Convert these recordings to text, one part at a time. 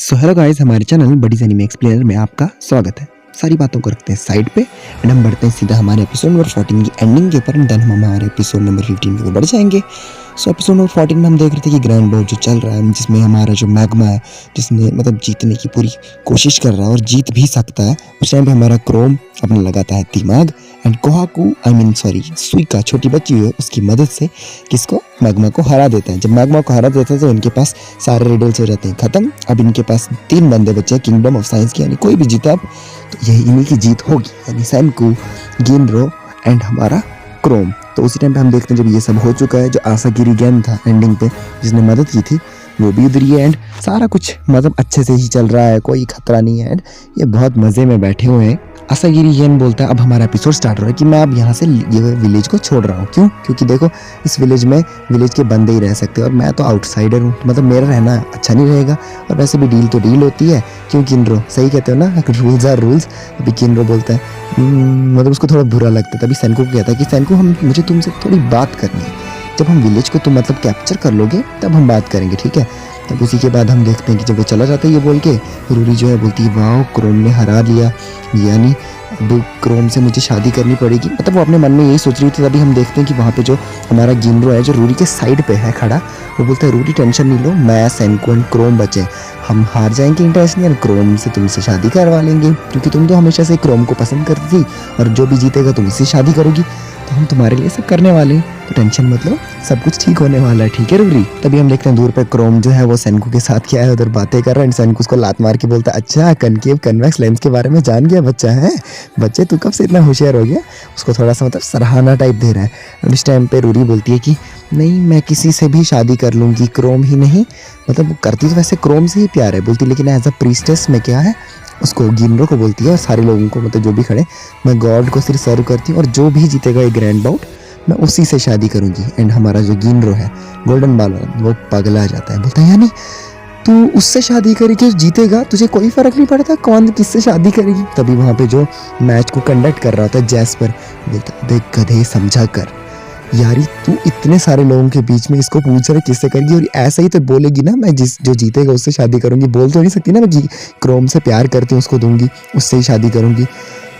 So hello guys, हमारे channel buddies anime explainer में आपका स्वागत है। सारी बातों को रखते हैं साइड पे एंड हम बढ़ते हैं सीधा हमारे एपिसोड नंबर 14 की एंडिंग के ऊपर एंड देन हम हमारे एपिसोड नंबर 15 के ऊपर बढ़ जाएंगे। सो एपिसोड नंबर 14 में हम देख रहे थे कि ग्रैंड बोर्ड जो चल रहा है, जिसमें हमारा जो मैग्मा है, जिसने मतलब जीतने की पूरी कोशिश कर रहा है और जीत भी सकता है। उस टाइम पे हमारा क्रोम अपना लगाता है दिमाग एंड कोहाकू सुइका छोटी बच्ची हुई है उसकी मदद से किसको मैग्मा को हरा देता है। जब मैग्मा को हरा देता है तो इनके पास सारे रिडल्स हो जाते हैं खत्म। अब इनके पास 3 बंदे बचे हैं किंगडम ऑफ साइंस के, यानी कोई भी जीता अब तो यही इन्हीं की जीत होगी, यानी सेनकू, गिनरो एंड हमारा क्रोम। तो उसी टाइम पे हम देखते हैं जब ये सब हो चुका है, जो आसागिरी गैन था एंडिंग पे जिसने मदद की थी वो भी उधर ही है एंड सारा कुछ मतलब अच्छे से ही चल रहा है, कोई खतरा नहीं है एंड ये बहुत मज़े में बैठे हुए हैं। आसागिरी येन बोलता है अब हमारा एपिसोड स्टार्ट हो रहा है कि मैं अब यहाँ से ये विलेज को छोड़ रहा हूँ। क्यों? क्योंकि देखो इस विलेज में विलेज के बंदे ही रह सकते हैं और मैं तो आउटसाइडर हूँ, मतलब मेरा रहना अच्छा नहीं रहेगा। और वैसे भी डील तो डील होती है। क्यों किनरो? सही कहते हो ना, रूल्स आर रूल्स। अभी किनरो बोलता है मतलब उसको थोड़ा बुरा लगता है। तभी सेनको को कहता है कि सेनको मुझे तुमसे थोड़ी बात करनी है, जब हम विलेज को तुम मतलब कैप्चर कर लोगे तब हम बात करेंगे, ठीक है? तब उसी के बाद हम देखते हैं कि जब वो चला जाता है ये बोल के, रूरी जो है बोलती है वाह क्रोम ने हरा लिया, यानी अब क्रोम से मुझे शादी करनी पड़ेगी। मतलब वो अपने मन में यही सोच रही थी। तभी हम देखते हैं कि वहाँ पे जो हमारा गिनरो है जो रूरी के साइड पे है खड़ा, वो बोलता है रूरी टेंशन नहीं लो, मैं सेनको एंड क्रोम बचे, हम हार जाएंगे इंटरनेशनल, क्रोम से तुमसे शादी करवा लेंगे क्योंकि तुम तो हमेशा से क्रोम को पसंद करती थी और जो भी जीतेगा तुम इससे शादी करोगी, तो हम तुम्हारे लिए सब करने वाले हैं, तो टेंशन मत लो, सब कुछ ठीक होने वाला है, ठीक है रूरी? तभी हम देखते हैं दूर पे क्रोम जो है वो सेनको के साथ क्या है उधर बातें कर रहा है एंड सेनको उसको लात मार के बोलता है अच्छा कनकेव कन्वेक्स लेंस के बारे में जान गया बच्चा है, बच्चे तू कब से इतना होशियार हो गया? उसको थोड़ा सा मतलब सराहना टाइप दे रहा है। और इस टाइम पे रूरी बोलती है कि नहीं मैं किसी से भी शादी कर लूँगी, क्रोम ही नहीं, मतलब करती तो वैसे क्रोम से ही प्यार है बोलती, लेकिन एज अ प्रीस्टेस में क्या है उसको गिनरो को बोलती है और सारे लोगों को मतलब जो भी खड़े, मैं गॉड को सिर्फ सर्व करती हूँ और जो भी जीतेगा ये ग्रैंड बाउट मैं उसी से शादी करूँगी। एंड हमारा जो गिनरो है गोल्डन बाल वो पगला जाता है, बोलता है यानी तू उससे शादी करेगी जीतेगा, तुझे कोई फर्क नहीं पड़ता कौन किससे शादी करेगी? तभी वहाँ पे जो मैच को कंडक्ट कर रहा होता है जैस्पर बोलता देख गधे समझा कर, यारी तू इतने सारे लोगों के बीच में इसको पूछ रहा है किससे करेगी और ऐसा ही तो बोलेगी ना मैं जो जीतेगा उससे शादी करूंगी, बोल तो नहीं सकती ना मैं क्रोम से प्यार करती हूँ उसको दूंगी, उससे ही शादी करूंगी।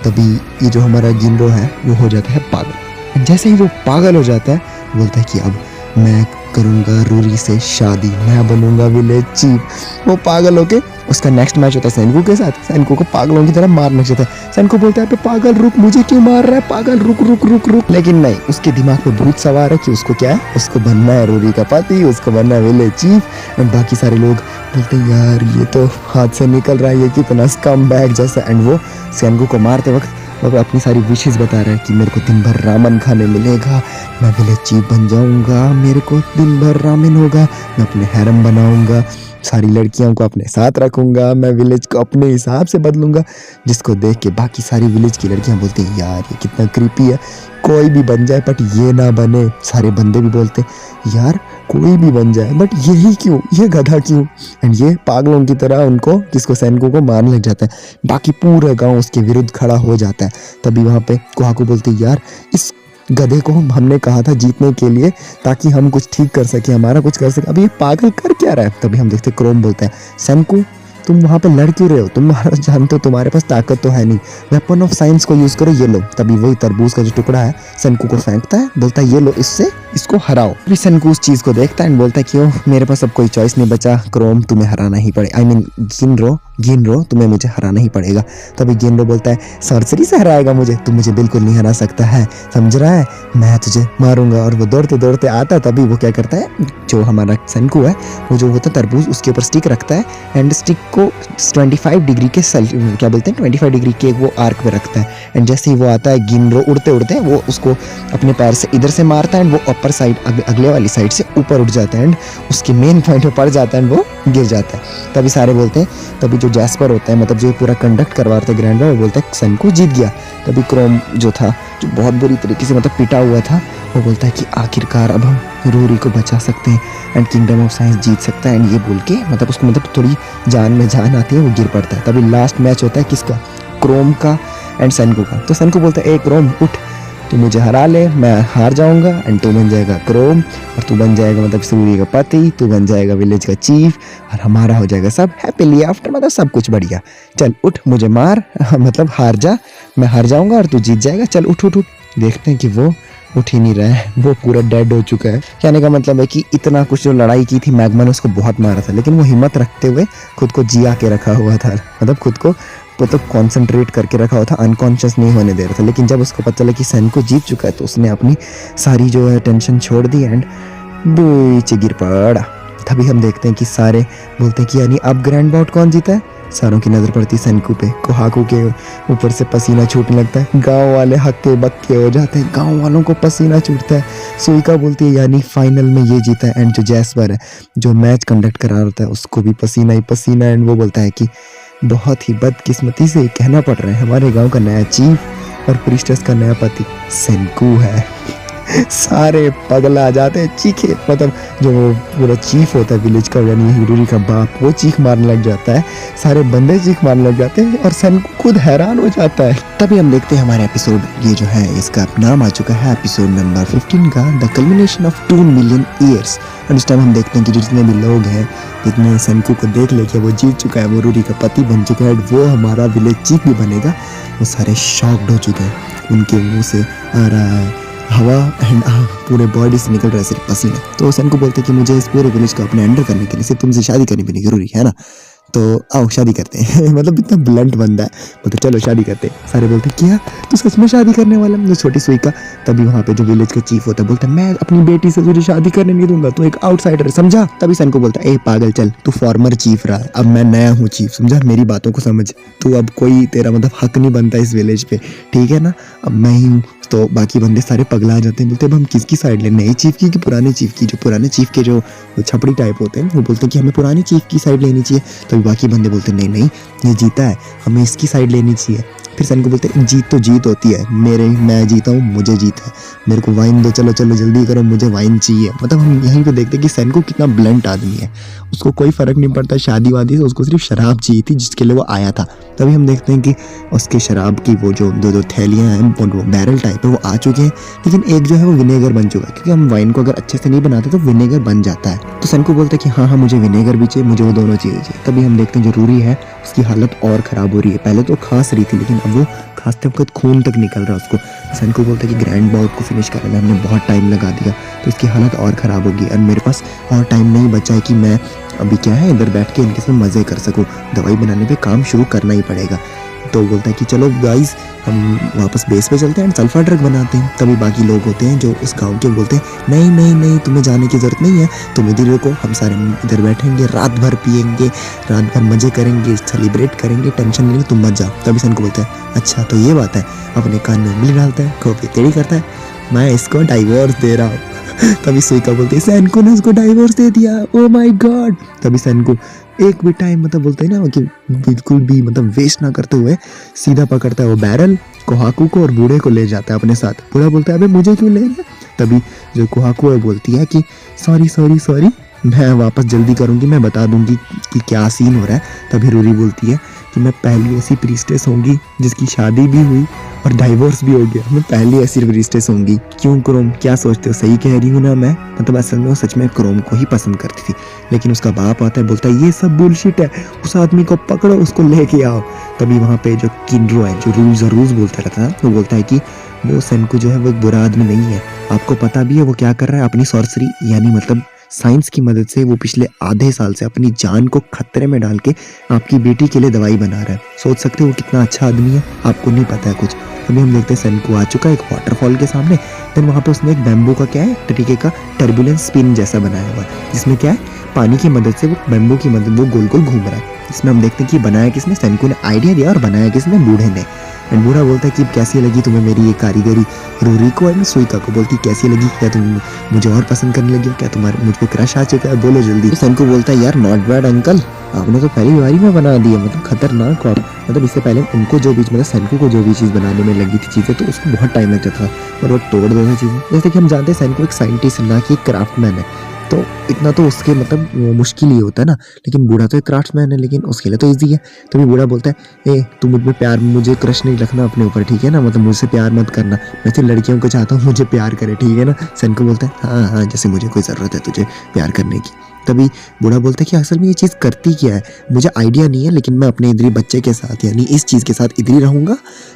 तभी ये जो हमारा गिनरो है वो हो जाता है पागल। जैसे ही वो पागल हो जाता है बोलता है कि अब मैं करूंगा रूरी से शादी, मैं बनूंगा विलेज चीफ। वो पागल होके उसका नेक्स्ट मैच होता है सेनको के साथ, सेनको को पागलों की तरह मारना चाहता है। सेनको बोलता है पागल रुक, मुझे क्यों मार रहा है, पागल रुक रुक रुक रुक, लेकिन नहीं, उसके दिमाग पे भूत सवार है कि उसको क्या है, उसको बनना है रूरी का पति, उसको बनना है विलेज चीफ। एंड बाकी सारे लोग बोलते हैं यार ये तो हाथ से निकल रहा है, ये कितना स्कम बैग जैसा। एंड वो सेनको को मारते वक्त वो अपनी सारी विशेष बता रहा है कि मेरे को दिन भर रामन खाने मिलेगा, मैं विलेज चीफ बन जाऊंगा, मेरे को दिन भर रामेन होगा, मैं अपने हैरम बनाऊंगा, सारी लड़कियों को अपने साथ रखूंगा, मैं विलेज को अपने हिसाब से बदलूंगा। जिसको देख के बाकी सारी विलेज की लड़कियां बोलती हैं यार ये कितना क्रीपी है, कोई भी बन जाए बट ये ना बने। सारे बंदे भी बोलते यार कोई भी बन जाए बट यही क्यों, ये गधा क्यों? एंड ये पागलों की तरह उनको किसको सेनको को मारने लग जाता है। बाकी पूरा गांव उसके विरुद्ध खड़ा हो जाता है। तभी वहाँ पे कोहाकू बोलती यार इस गधे को हमने कहा था जीतने के लिए ताकि हम कुछ ठीक कर सके, हमारा कुछ कर सके, अब ये पागल कर क्या रहा है? तभी हम देखते क्रोम बोलता है सेनको तुम वहाँ पे लड़ क्यों रहे हो, तुम्हारा जानते हो तुम्हारे पास ताकत तो है नहीं, वेपन ऑफ साइंस को यूज करो, ये लो। तभी वही तरबूज का जो टुकड़ा है सेनको को फेंकता है, बोलता है ये लो इससे इसको हराओ। फिर सेनको उस चीज को देखता है एंड बोलता है क्यों मेरे पास अब कोई चॉइस नहीं बचा, क्रोम तुम्हें हराना ही पड़े, आई मीन गिनरो तुम्हें मुझे हराना ही पड़ेगा। तभी गिनरो बोलता है सर्जरी से हराएगा मुझे, तुम मुझे बिल्कुल नहीं हरा सकता है, समझ रहा है, मैं तुझे मारूंगा। और वो दौड़ते दौड़ते आता है। तभी वो क्या करता है, जो हमारा सेनको है वो जो होता है तरबूज उसके ऊपर स्टिक रखता है एंड स्टिक को 25 डिग्री के क्या बोलते हैं 25 डिग्री के वो आर्क पे रखता है। एंड जैसे ही वो आता है गिनरो उड़ते उड़ते वो उसको अपने पैर से इधर से मारता है एंड वो अपर साइड अगले वाली साइड से ऊपर उठ जाता है एंड उसके मेन पॉइंट पे पड़ जाता है एंड वो गिर जाता है। तभी सारे बोलते हैं, तभी जो जैस्पर होता है मतलब जो पूरा कंडक्ट करवा रहा था ग्रैंड वो बोलता है सेनको जीत गया। तभी क्रोम जो था जो बहुत बुरी तरीके से मतलब पिटा हुआ था वो बोलता है कि आखिरकार अब हम रूरी को बचा सकते हैं एंड किंगडम ऑफ साइंस जीत सकता है। एंड ये बोल के मतलब उसको मतलब थोड़ी जान में जान आती है, वो गिर पड़ता है। तभी लास्ट मैच होता है किसका, क्रोम का एंड सेनको का। तो सेनको बोलता है ए क्रोम उठ, तू मुझे हरा ले, मैं हार जाऊंगा एंड तू बन जाएगा क्रोम, और तू बन जाएगा मतलब सूर्य का पति, तू बन जाएगा विलेज का चीफ, और हमारा हो जाएगा सब हैप्पीली आफ्टर, मतलब सब कुछ बढ़िया। चल उठ, मुझे मार, मतलब हार जा, मैं हार जाऊंगा और तू जीत जाएगा, चल उठ उठ उठ। देखते हैं कि वो उठ ही नहीं रहा है, वो पूरा डेड हो चुका है। कहने का मतलब है कि इतना कुछ जो लड़ाई की थी मैग्मा ने उसको बहुत मारा था, लेकिन वो हिम्मत रखते हुए खुद को जिया के रखा हुआ था, मतलब खुद को मतलब कंसंट्रेट करके रखा हुआ था, अनकॉन्शियस नहीं होने दे रहा था। लेकिन जब उसको पता चला कि सेनको जीत चुका है तो उसने अपनी सारी जो है टेंशन छोड़ दी एंड नीचे गिर पड़ा। तभी हम देखते हैं कि सारे बोलते हैं कि यानी अब ग्रैंड बाउट कौन जीता है। सारों की नज़र पड़ती है सेनको पे, कोहाकू के ऊपर से पसीना छूटने लगता है, गांव वाले हक्के बक्के हो जाते हैं, गांव वालों को पसीना छूटता है। सुइका बोलती है यानी फाइनल में ये जीता है, एंड जो जैस्पर है जो मैच कंडक्ट करा रहा होता है उसको भी पसीना ही पसीना, एंड वो बोलता है कि बहुत ही बदकिस्मती से कहना पड़ रहा है हमारे गांव का नया चीफ और प्रीस्टेस का नया पति सेनको है। सारे पगला आ जाते हैं, चीखे, मतलब जो पूरा चीफ होता है विलेज का यानी हिरोरी का बाप, वो चीख मारने लग जाता है, सारे बंदे चीख मारने लग जाते हैं और सेनको खुद हैरान हो जाता है। तभी हम देखते हैं हमारे एपिसोड, ये जो है इसका नाम आ चुका है एपिसोड नंबर 15 का the culmination of 2 million years. और इस टाइम हम देखते हैं कि जितने भी लोग हैं, जितने सेनको को देख लेके वो जीत चुका है, वो रूरी का पति बन चुका है, वो हमारा विलेज चीफ भी बनेगा, वो सारे शॉक्ड हो चुके हैं, उनके मुंह से आ रहा है हवा एंड पूरे बॉडी से निकल रहा है सिर्फ पसीना। तो सेनको बोलते हैं कि मुझे इस पूरे विलेज को अपने अंडर करने के लिए सिर्फ तुमसे शादी करनी पड़ेगी, जरूरी है ना, तो आओ शादी करते हैं। मतलब इतना ब्लंट बंदा है, मतलब चलो शादी करते हैं। सारे बोलते हैं क्या तू सच में शादी करने वाला है? छोटी सुइका, तभी वहाँ पे जो विलेज का चीफ होता है बोलता है मैं अपनी बेटी से तुझे शादी करने नहीं दूंगा, तू एक आउटसाइडर है, समझा। तभी सेनको बोलता है ए पागल, चल तू फॉर्मर चीफ रहा, अब मैं नया हूँ चीफ, समझा, मेरी बातों को समझ, तू अब कोई तेरा मतलब हक नहीं बनता इस विलेज पे, ठीक है ना, अब मैं ही हूँ। तो बाकी बंदे सारे पगला आ जाते हैं, बोलते हैं अब हम किसकी साइड लें, नए चीफ की कि पुराने चीफ की। जो पुराने चीफ के जो छपड़ी टाइप होते हैं वो बोलते हैं कि हमें पुराने चीफ की साइड लेनी चाहिए। तो बाकी बंदे बोलते हैं नहीं नहीं, ये जीता है, हमें इसकी साइड लेनी चाहिए। फिर सेनको बोलते हैं जीत तो जीत होती है, मैं जीता हूँ, मुझे जीत है, मेरे को वाइन दो, चलो चलो जल्दी करो, मुझे वाइन चाहिए। मतलब हम यहीं पे देखते हैं कि सेनको कितना ब्लंट आदमी है, उसको कोई फर्क नहीं पड़ता शादी वादी से, उसको सिर्फ शराब चाहिए थी जिसके लिए वो आया था। तभी हम देखते हैं कि उसके शराब की वो जो दो थैलियाँ हैं, वो बैरल टाइप है, वो आ चुके हैं, लेकिन एक जो है वो विनेगर बन चुका है, क्योंकि हम वाइन को अगर अच्छे से नहीं बनाते तो विनेगर बन जाता है। तो सेनको बोलता है कि हाँ हाँ मुझे विनेगर भी चाहिए, मुझे वो दोनों चीज़ें चाहिए। तभी हम देखते हैं जो रूरी है उसकी हालत और ख़राब हो रही है, पहले तो खांस रही थी लेकिन अब वो खांसते वक्त खून तक निकल रहा है उसको। सेनको बोलता है कि ग्रैंड बाउट को फिनिश करने में हमने बहुत टाइम लगा दिया, तो इसकी हालत और ख़राब होगी और मेरे पास और टाइम नहीं बचा है कि मैं अभी क्या है इधर बैठ के इनके साथ मज़े कर सकूँ, दवाई बनाने पे काम शुरू करना ही पड़ेगा। तो बोलता है कि चलो गाइस हम वापस बेस पे चलते हैं एंड सल्फर ड्रग बनाते हैं। तभी बाकी लोग होते हैं जो उस गांव के बोलते हैं नहीं नहीं नहीं, तुम्हें जाने की ज़रूरत नहीं है, तुम इधर रुको, हम सारे इधर बैठेंगे, रात भर पियेंगे, रात भर मज़े करेंगे, सेलिब्रेट करेंगे, टेंशन नहीं लो, तुम मत जाओ। तभी सेनको बोलता है अच्छा तो ये बात है, अपने कान में उंगली डालता है, खोपड़ी टेढ़ी करता है, मैं इसको डाइवोर्स दे रहा हूँ। तभी सुइका बोलती है सेनको ने उसको डाइवोर्स दे दिया, ओ माय गॉड। तभी सेनको एक भी टाइम मतलब बोलते हैं ना कि बिल्कुल भी मतलब वेस्ट ना करते हुए सीधा पकड़ता है वो बैरल, कोहाकू को और बूढ़े को ले जाता है अपने साथ। बूढ़ा बोलता है अबे मुझे क्यों ले रहा? तभी जो कोहाकू है बोलती है कि सॉरी सॉरी सॉरी, मैं वापस जल्दी करूँगी, मैं बता दूंगी कि क्या सीन हो रहा है। तभी रूरी बोलती है कि मैं पहली ऐसी प्रीस्टेस होंगी जिसकी शादी भी हुई और डाइवोर्स भी हो गया, मैं पहली ऐसी प्रीस्टेस होंगी। क्यों क्रोम, क्या सोचते हो, सही कह रही हूँ ना मैं? मतलब असल में वो सच में क्रोम को ही पसंद करती थी, लेकिन उसका बाप आता है बोलता है ये सब बुलशिट है, उस आदमी को पकड़ो, उसको लेके आओ। तभी वहाँ पे जो किंड्रो है जो रूल्स बोलता रहता है, वो बोलता है कि वो सेनको जो है वो एक बुरा आदमी नहीं है, आपको पता भी है वो क्या कर रहा है, अपनी सॉर्सरी यानी मतलब साइंस की मदद से वो पिछले आधे साल से अपनी जान को खतरे में डाल के आपकी बेटी के लिए दवाई बना रहा है। सोच सकते हो वो कितना अच्छा आदमी है, आपको नहीं पता है कुछ। अभी हम देखते हैं सेनको आ चुका है एक वाटरफॉल के सामने, देन वहाँ पे उसने एक बैम्बू का क्या है तरीके का टर्बुलेंस स्पिन जैसा बनाया हुआ है, जिसमें क्या है पानी की मदद से वो बैम्बू की मदद वो गोल गोल घूम रहा है। इसमें हम देखते हैं कि बनाया किसने, सेनको ने आइडिया दिया और बनाया किसने, बूढ़े ने। एंड बूढ़ा बोलता है कि कैसी लगी तुम्हें मेरी ये कारीगरी। रूरी को एंड सुइका को बोलती कैसी लगी, क्या तुम मुझे और पसंद करने लगी, क्या तुम्हारे मुझ पे क्रश आ चुका है, बोलो जल्दी। तो सेनको बोलता है यार नॉट बैड अंकल, आपने तो पहली बारी में बना दिया, मतलब खतरनाक। और मतलब इससे पहले उनको जो भी मतलब सेनको को जो भी चीज़ बनाने में लगी थी चीज़ें, तो उसको बहुत टाइम लगता था और वो तोड़ देता चीज़ें। जैसे कि हम जानते हैं सेनको एक साइंटिस्ट ना कि एक क्राफ्टमैन है, तो इतना तो उसके मतलब मुश्किल ही होता है ना, लेकिन बूढ़ा तो एक क्राफ्ट्समैन है, लेकिन उसके लिए तो ईजी है। तभी बूढ़ा बोलता है, ए तू मुझ में प्यार, मुझे क्रश नहीं रखना अपने ऊपर, ठीक है ना, मतलब मुझसे प्यार मत करना, मैं सिर्फ लड़कियों को चाहता हूँ मुझे प्यार करे, ठीक है ना। सन को बोलता है, हाँ हाँ, जैसे मुझे कोई ज़रूरत है तुझे प्यार करने की। तभी बूढ़ा बोलता है कि असल में ये चीज़ करती क्या है मुझे आइडिया नहीं है, लेकिन मैं अपने इधरी बच्चे के साथ यानी इस चीज़ के साथ इधर ही रहूँगा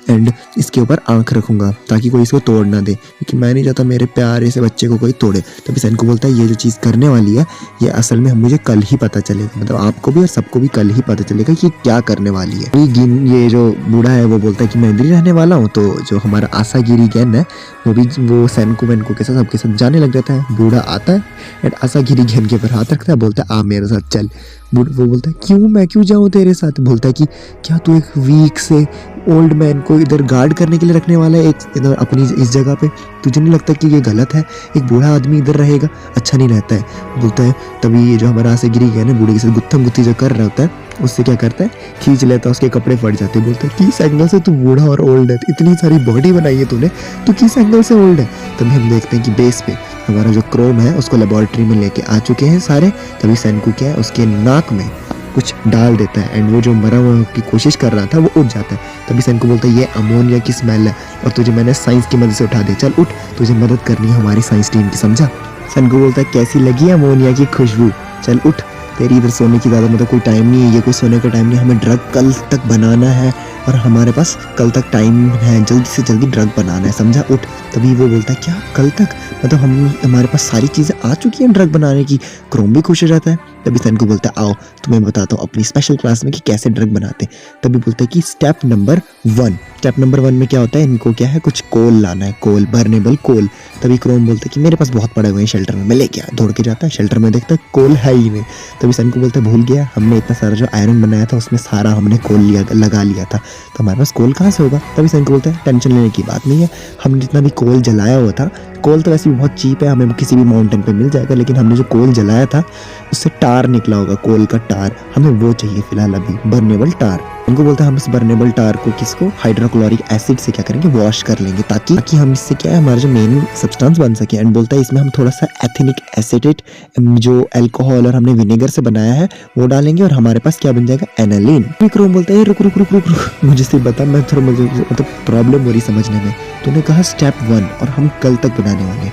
एंड इसके ऊपर आंख रखूँगा ताकि कोई इसको तोड़ ना दे, क्योंकि मैं नहीं चाहता मेरे प्यारे से बच्चे को कोई तोड़े। तभी सन को बोलता है, ये जो चीज़ करने वाली है ये असल में मुझे कल ही पता चलेगा, मतलब आपको भी और सबको भी कल ही पता चलेगा कि क्या करने वाली है। ये जो बूढ़ा है वो बोलता है कि मैं इधर ही रहने वाला हूँ। तो जो हमारा आसागिरी गैन है वो सैनको वैनको के साथ सबके साथ जाने लग जाता है। बूढ़ा आता है एंड आसागिरी गैन के ऊपर हाथ रखता है, बोलता है आ मेरे साथ चल। वो बोलता है क्यों, मैं क्यों जाऊँ तेरे साथ। बोलता है कि क्या तू एक वीक से ओल्ड मैन को इधर गार्ड करने के लिए रखने वाला है एक इधर अपनी इस जगह पे, तुझे नहीं लगता कि ये गलत है, एक बूढ़ा आदमी इधर रहेगा अच्छा नहीं रहता है। बोलता है तभी ये जो हमारा आसागिरी गैन है बूढ़े के साथ गुत्थम गुत्थी जो कर रहा होता है उससे क्या करता है, खींच लेता है, उसके कपड़े फट जाते हैं। बोलता है किस एंगल से तू बूढ़ा और ओल्ड है, इतनी सारी बॉडी बनाई है तूने, तू किस एंगल से ओल्ड है। तभी हम देखते हैं कि बेस पे हमारा जो क्रोम है उसको लेबोरेटरी में लेके आ चुके हैं सारे। तभी सैनको क्या है उसके नाक में कुछ डाल देता है एंड वो जो मरा हुआ की कोशिश कर रहा था वो उठ जाता है। तभी सैनको बोलता है ये अमोनिया की स्मेल है और तुझे मैंने साइंस की मदद से उठा दे, चल उठ, तुझे मदद करनी है हमारी साइंस टीम की, समझा। सैनको बोलता है कैसी लगी अमोनिया की खुशबू, चल उठ, तेरी इधर सोने की ज़्यादा मतलब कोई टाइम नहीं है, ये कोई सोने का टाइम नहीं, हमें ड्रग कल तक बनाना है और हमारे पास कल तक टाइम है, जल्दी से जल्दी ड्रग बनाना है, समझा, उठ। तभी वो बोलता है क्या कल तक, मतलब हमारे पास सारी चीज़ें आ चुकी हैं ड्रग बनाने की। क्रोम भी खुश हो जाता है। तभी सैनको बोलता है आओ तुम्हें बताता हूँ अपनी स्पेशल क्लास में कि कैसे ड्रग बनाते हैं। तभी बोलता है कि स्टेप नंबर 1 में क्या होता है, इनको क्या है कुछ कोल लाना है, कोल, बर्नेबल कोल। तभी क्रोम बोलता है कि मेरे पास बहुत पड़े हुए हैं शेल्टर में, मैं लेके आ, दौड़ के जाता है शेल्टर में, देखता है कोल है ही नहीं। तभी सैनको बोलता है भूल गया, हमने इतना सारा जो आयरन बनाया था उसमें सारा हमने कोल लगा लिया था, तो हमारे पास कोल कहाँ से होगा। तभी सैनको बोलता है टेंशन लेने की बात नहीं है, हमने जितना भी कोल जलाया हुआ था, कोल तो वैसे भी बहुत चीप है, हमें किसी भी माउंटेन पे मिल जाएगा, लेकिन हमने जो कोल जलाया था उससे टार निकला होगा, कोल का टार, हमें वो चाहिए फिलहाल अभी, बर्नेबल टार। उनको बोलता है हम इस बर्नेबल टार को किसको हाइड्रोक्लोरिक एसिड से क्या करेंगे वॉश कर लेंगे, ताकि हम इससे क्या है हमारा जो मेन सब्सटेंस बन सके। एंड बोलता है इसमें हम थोड़ा सा एथेनिक एसिडेट जो अल्कोहल और हमने विनेगर से बनाया है वो डालेंगे और हमारे पास क्या बन जाएगा, एनालिन। क्रोम बोलता है रुक रुक रुक रुक रुक, मुझे सिर्फ बता, मैं थोड़ा मुझे मतलब प्रॉब्लम हो रही समझने में। तूने कहा स्टेप 1 और हम कल तक बनाने वाले,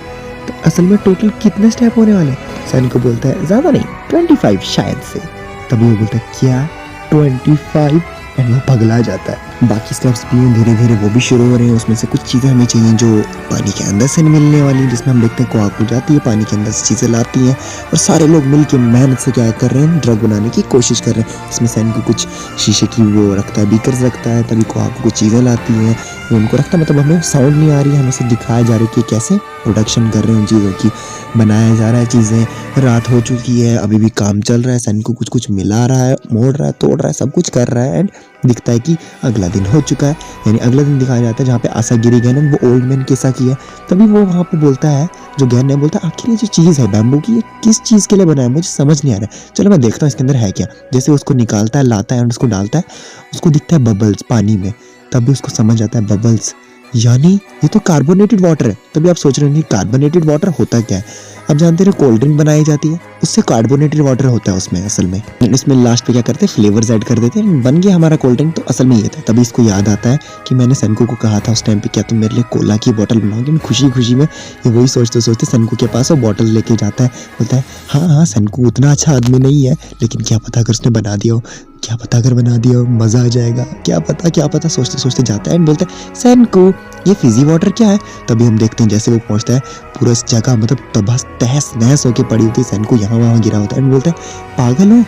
तो असल में टोटल कितने स्टेप होने वाले। सैनको बोलता है ज़्यादा नहीं 25 शायद से। तभी वो बोलता है क्या 25, एंड वो पगला जाता है। बाकी स्टेप्स भी हैं धीरे धीरे वो भी शुरू हो रहे हैं, उसमें से कुछ चीज़ें हमें चाहिए जो पानी के अंदर से मिलने वाली, जिसमें हम देखते हैं कोआकू जाती है पानी के अंदर से चीज़ें लाती हैं और सारे लोग मिल के मेहनत से क्या कर रहे हैं, ड्रग बनाने की कोशिश कर रहे हैं। इसमें सैनको कुछ शीशे की वो रखता है, बीकर्स रखता है, तभी कोआकू कुछ चीज़ें लाती हैं वो उनको रखता है, मतलब हमें साउंड नहीं आ रही है, हमें सिर्फ दिखाया जा रहा है कि कैसे प्रोडक्शन कर रहे हैं उन चीज़ों की, बनाया जा रहा है चीज़ें। रात हो चुकी है, अभी भी काम चल रहा है, सैनको कुछ कुछ मिला रहा है, मोड़ रहा है, तोड़ रहा है, सब कुछ कर रहा है एंड दिखता है कि अगला दिन हो चुका है, यानी अगला दिन दिखाया जाता है जहाँ पे आसागिरी गैन वो ओल्ड मैन के साथ किया। तभी वो वहाँ पे बोलता है, जो गैन है बोलता है आखिर ये जो चीज़ है बैम्बू की ये किस चीज़ के लिए बनाया है, मुझे समझ नहीं आ रहा है, चलो मैं देखता हूँ इसके अंदर है क्या। जैसे उसको निकालता है, लाता है और उसको डालता है, उसको दिखता है बबल्स पानी में। तभी उसको समझ आता है बबल्स यानी ये तो कार्बोनेटेड वाटर है। तभी आप सोच रहे होंगे कार्बोनेटेड वाटर होता क्या है। अब जानते हैं कोल्ड ड्रिंक बनाई जाती है उससे कार्बोनेटेड वाटर होता है उसमें असल में, इसमें लास्ट पे क्या करते हैं फ्लेवर्स ऐड कर देते हैं, बन गया हमारा कोल्ड ड्रिंक। तो असल में ये था। तभी इसको याद आता है कि मैंने सैनको को कहा था उस टाइम पे क्या तुम मेरे लिए कोला की बोतल बनाओगे। खुशी खुशी में ये वही सोचते सोचते सैनको के पास वो बोतल लेके जाता है, बोलता है हाँ हाँ सैनको उतना अच्छा आदमी नहीं है, लेकिन क्या पता अगर उसने बना दिया हो, क्या पता अगर बना दिया हो मज़ा आ जाएगा, क्या पता सोचते सोचते जाता है एंड बोलता है सैनको ये फिजी वाटर क्या है। तभी हम देखते हैं जैसे वो पहुंचता है पूरा इस जगह मतलब तहस नहस होके पड़ी होती है, सैनको यहाँ वहाँ गिरा होता है एंड बोलता है पागल हो